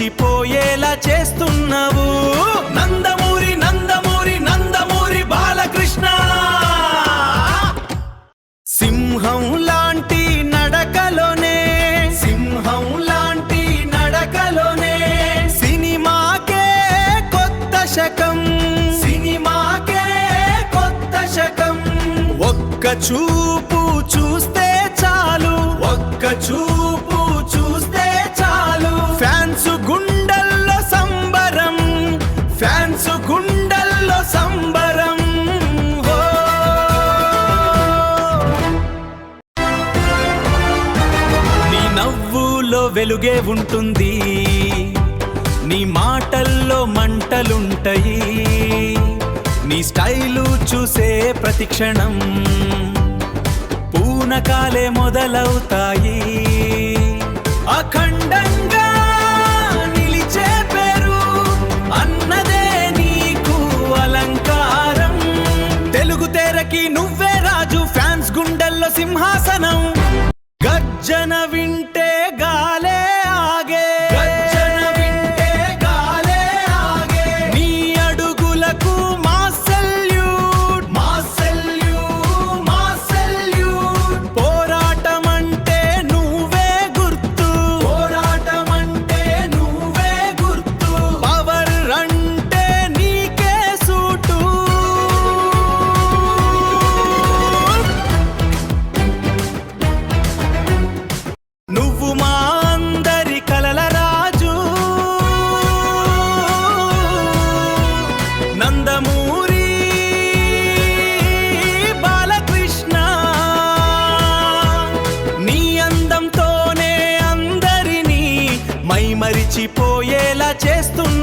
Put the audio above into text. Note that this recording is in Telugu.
మరిచిపోయేలా చేస్తున్నావు. నందమూరి నందమూరి నందమూరి బాలకృష్ణ, సింహం లాంటి నడకలోనే, సింహం లాంటి నడకలోనే సినిమాకే కొత్త శకం, సినిమాకే కొత్త శకం. ఒక్క చూపు చూస్తే చాలు, ఒక్క చూపు చూస్తే చాలు, ఫ్యాన్స్ గుండెల్లో సంబరం, ఫ్యాన్స్ గుండెల్లో సంబరం. నీ నవ్వులో వెలుగే ఉంటుంది, నీ మాటల్లో మంటలుంటాయి, నీ స్టైలు చూసే ప్రతి క్షణం పూనకాలే మొదలవుతాయి. అఖండంగా నిలిచే పేరు అన్నదే నీకు అలంకారం. తెలుగు తెరకి నువ్వే రాజు, ఫ్యాన్స్ గుండెల్లో సింహాసనం. గర్జన వింటే గాలే ఆగే, గర్జన వింటే గాలే ఆగే. నీ అడుగులకు మా సెల్యూట్, మా సెల్యూట్, మా సెల్యూట్. పోరాటం అంటే నువ్వే గుర్తు, పోరాటం అంటే నువ్వే గుర్తు. పవర్ అంటే నీకే సూటు. నువ్వు మా అందరి కలల రాజు, నందమూరి బాలకృష్ణ. నీ అందంతోనే అందరినీ మైమరిచిపోయేలా చేస్తున్నా.